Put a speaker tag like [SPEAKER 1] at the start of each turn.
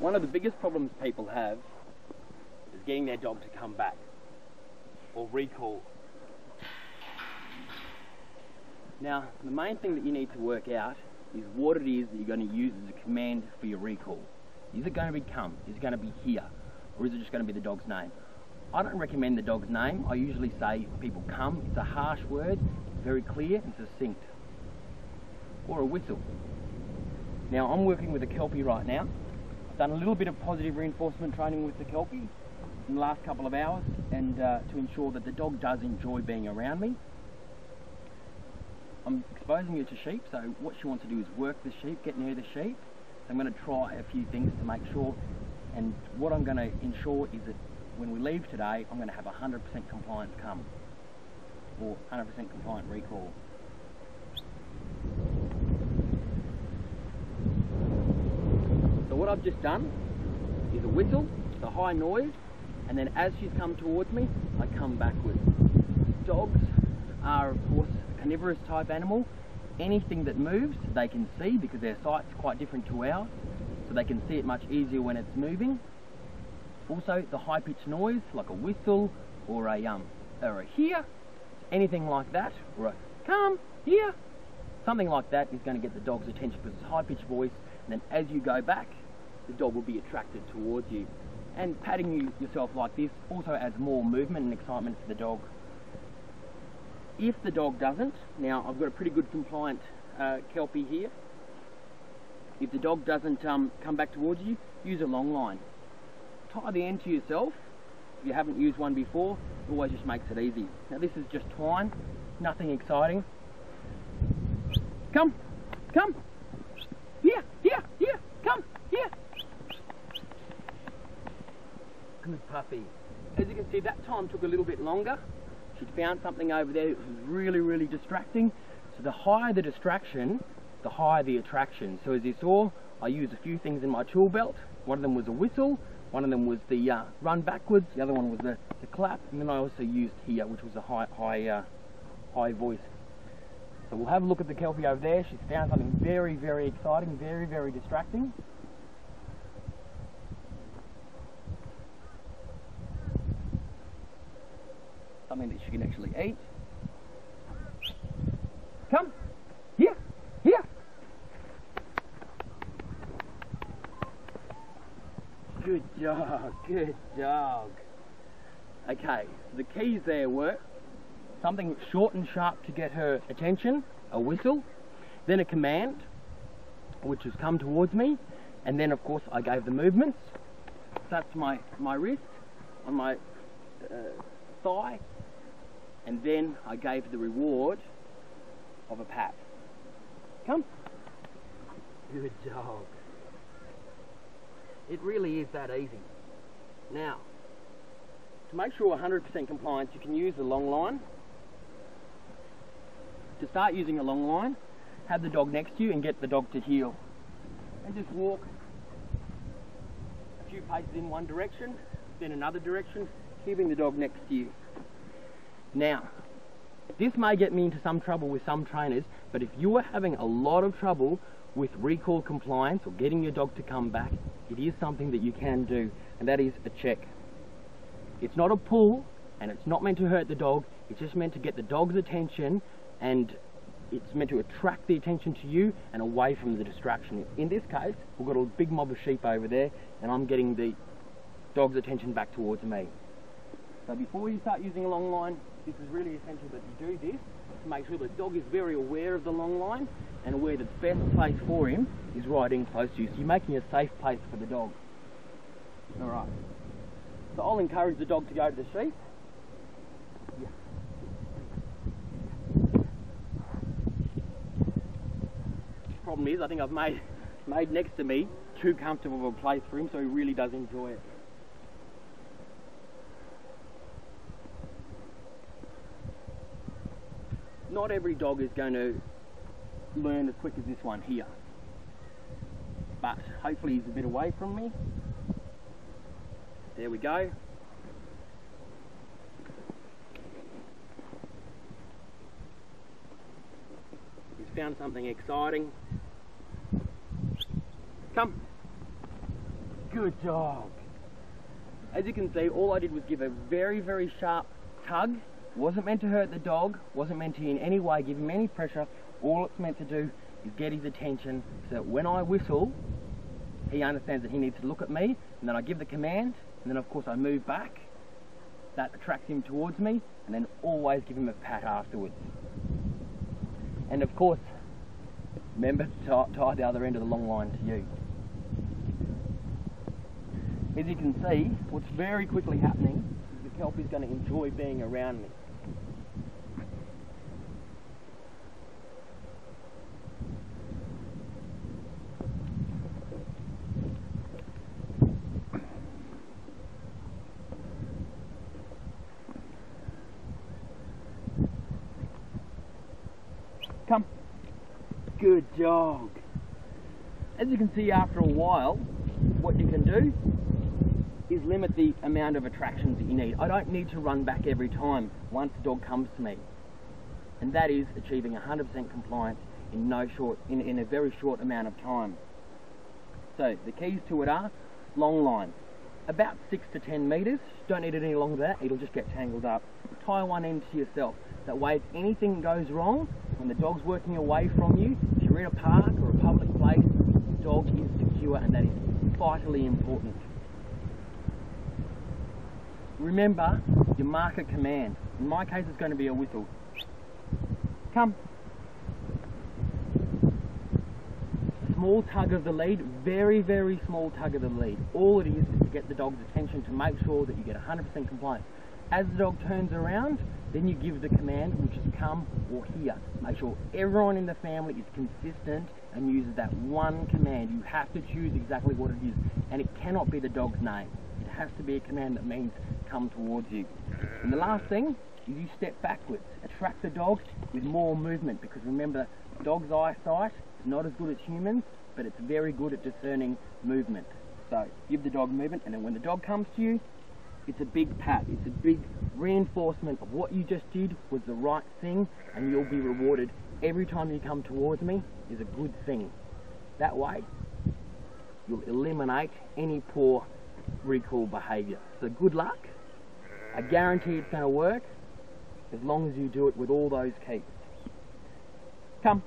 [SPEAKER 1] One of the biggest problems people have is getting their dog to come back or recall. Now, the main thing that you need to work out is what it is that you're going to use as a command for your recall. Is it going to be come? Is it going to be here? Or is it just going to be the dog's name? I don't recommend the dog's name. I usually say people come. It's a harsh word, very clear and succinct. Or a whistle. Now, I'm working with a Kelpie right now. I've done a little bit of positive reinforcement training with the Kelpie in the last couple of hours, and to ensure that the dog does enjoy being around me. I'm exposing her to sheep, so what she wants to do is work the sheep, get near the sheep. I'm going to try a few things to make sure, and what I'm going to ensure is that when we leave today, I'm going to have 100% compliance come, or 100% compliant recall. So what I've just done is a whistle, it's a high noise, and then as she's come towards me, I come backwards. Dogs are, of course, a carnivorous type animal. Anything that moves, they can see because their sight's quite different to ours, so they can see it much easier when it's moving. Also, the high-pitched noise, like a whistle or a here, anything like that, or a come here, something like that is going to get the dog's attention because it's a high-pitched voice, and then as you go back, the dog will be attracted towards you. And patting yourself like this also adds more movement and excitement for the dog. If the dog doesn't, now I've got a pretty good compliant Kelpie here. If the dog doesn't come back towards you, use a long line. Tie the end to yourself. If you haven't used one before, it always just makes it easy. Now this is just twine, nothing exciting. Come, come, here, here, here, come, here. Good puppy. As you can see, that time took a little bit longer. She'd found something over there that was really, really distracting. So the higher the distraction, the higher the attraction. So as you saw, I used a few things in my tool belt. One of them was a whistle, one of them was the run backwards, the other one was the clap, and then I also used here, which was a high voice. So we'll have a look at the Kelpie over there. She's found something very, very exciting, very, very distracting. Something that she can actually eat. Come, here, here. Good dog, good dog. Okay, so the keys there were something short and sharp to get her attention, a whistle, then a command, which has come towards me, and then of course I gave the movements. That's my wrist on my thigh, and then I gave the reward of a pat. Come. Good dog. It really is that easy. Now, to make sure 100% compliance, you can use the long line. To start using a long line, have the dog next to you and get the dog to heel. And just walk a few paces in one direction, then another direction, keeping the dog next to you. Now, this may get me into some trouble with some trainers, but if you are having a lot of trouble with recall compliance or getting your dog to come back, it is something that you can do, and that is a check. It's not a pull, and it's not meant to hurt the dog, it's just meant to get the dog's attention, and it's meant to attract the attention to you and away from the distraction. In this case, we've got a big mob of sheep over there, and I'm getting the dog's attention back towards me. So before you start using a long line, this is really essential that you do this to make sure the dog is very aware of the long line and aware that the best place for him is right in close to you. So you're making a safe place for the dog. Alright. So I'll encourage the dog to go to the sheep. Yeah. Problem is, I think I've made next to me too comfortable of a place for him, so he really does enjoy it. Not every dog is going to learn as quick as this one here, but hopefully he's a bit away from me. There we go. He's found something exciting. Come. Good dog. As you can see, all I did was give a very, very sharp tug. Wasn't meant to hurt the dog, wasn't meant to in any way give him any pressure. All it's meant to do is get his attention so that when I whistle, he understands that he needs to look at me, and then I give the command, and then of course I move back. That attracts him towards me, and then always give him a pat afterwards. And of course, remember to tie the other end of the long line to you. As you can see, what's very quickly happening is the Kelpie's going to enjoy being around me. Come. Good dog. As you can see, after a while, what you can do is limit the amount of attractions that you need. I don't need to run back every time once the dog comes to me. And that is achieving 100% compliance in a very short amount of time. So the keys to it are long line, about 6 to 10 meters. Don't need it any longer than that, it'll just get tangled up. Tie one end to yourself. That way if anything goes wrong, when the dog's working away from you, if you're in a park or a public place, the dog is secure, and that is vitally important. Remember your marker command. In my case it's going to be a whistle. Come. Small tug of the lead, very, very small tug of the lead. All it is to get the dog's attention, to make sure that you get 100% compliance. As the dog turns around, then you give the command, which is come or here. Make sure everyone in the family is consistent and uses that one command. You have to choose exactly what it is, and it cannot be the dog's name. It has to be a command that means come towards you. And the last thing is you step backwards. Attract the dog with more movement, because remember, dog's eyesight is not as good as humans, but it's very good at discerning movement. So give the dog movement, and then when the dog comes to you, it's a big pat. It's a big reinforcement of what you just did was the right thing, and you'll be rewarded every time you come towards me is a good thing. That way, you'll eliminate any poor recall behaviour. So good luck. I guarantee it's going to work as long as you do it with all those keys. Come.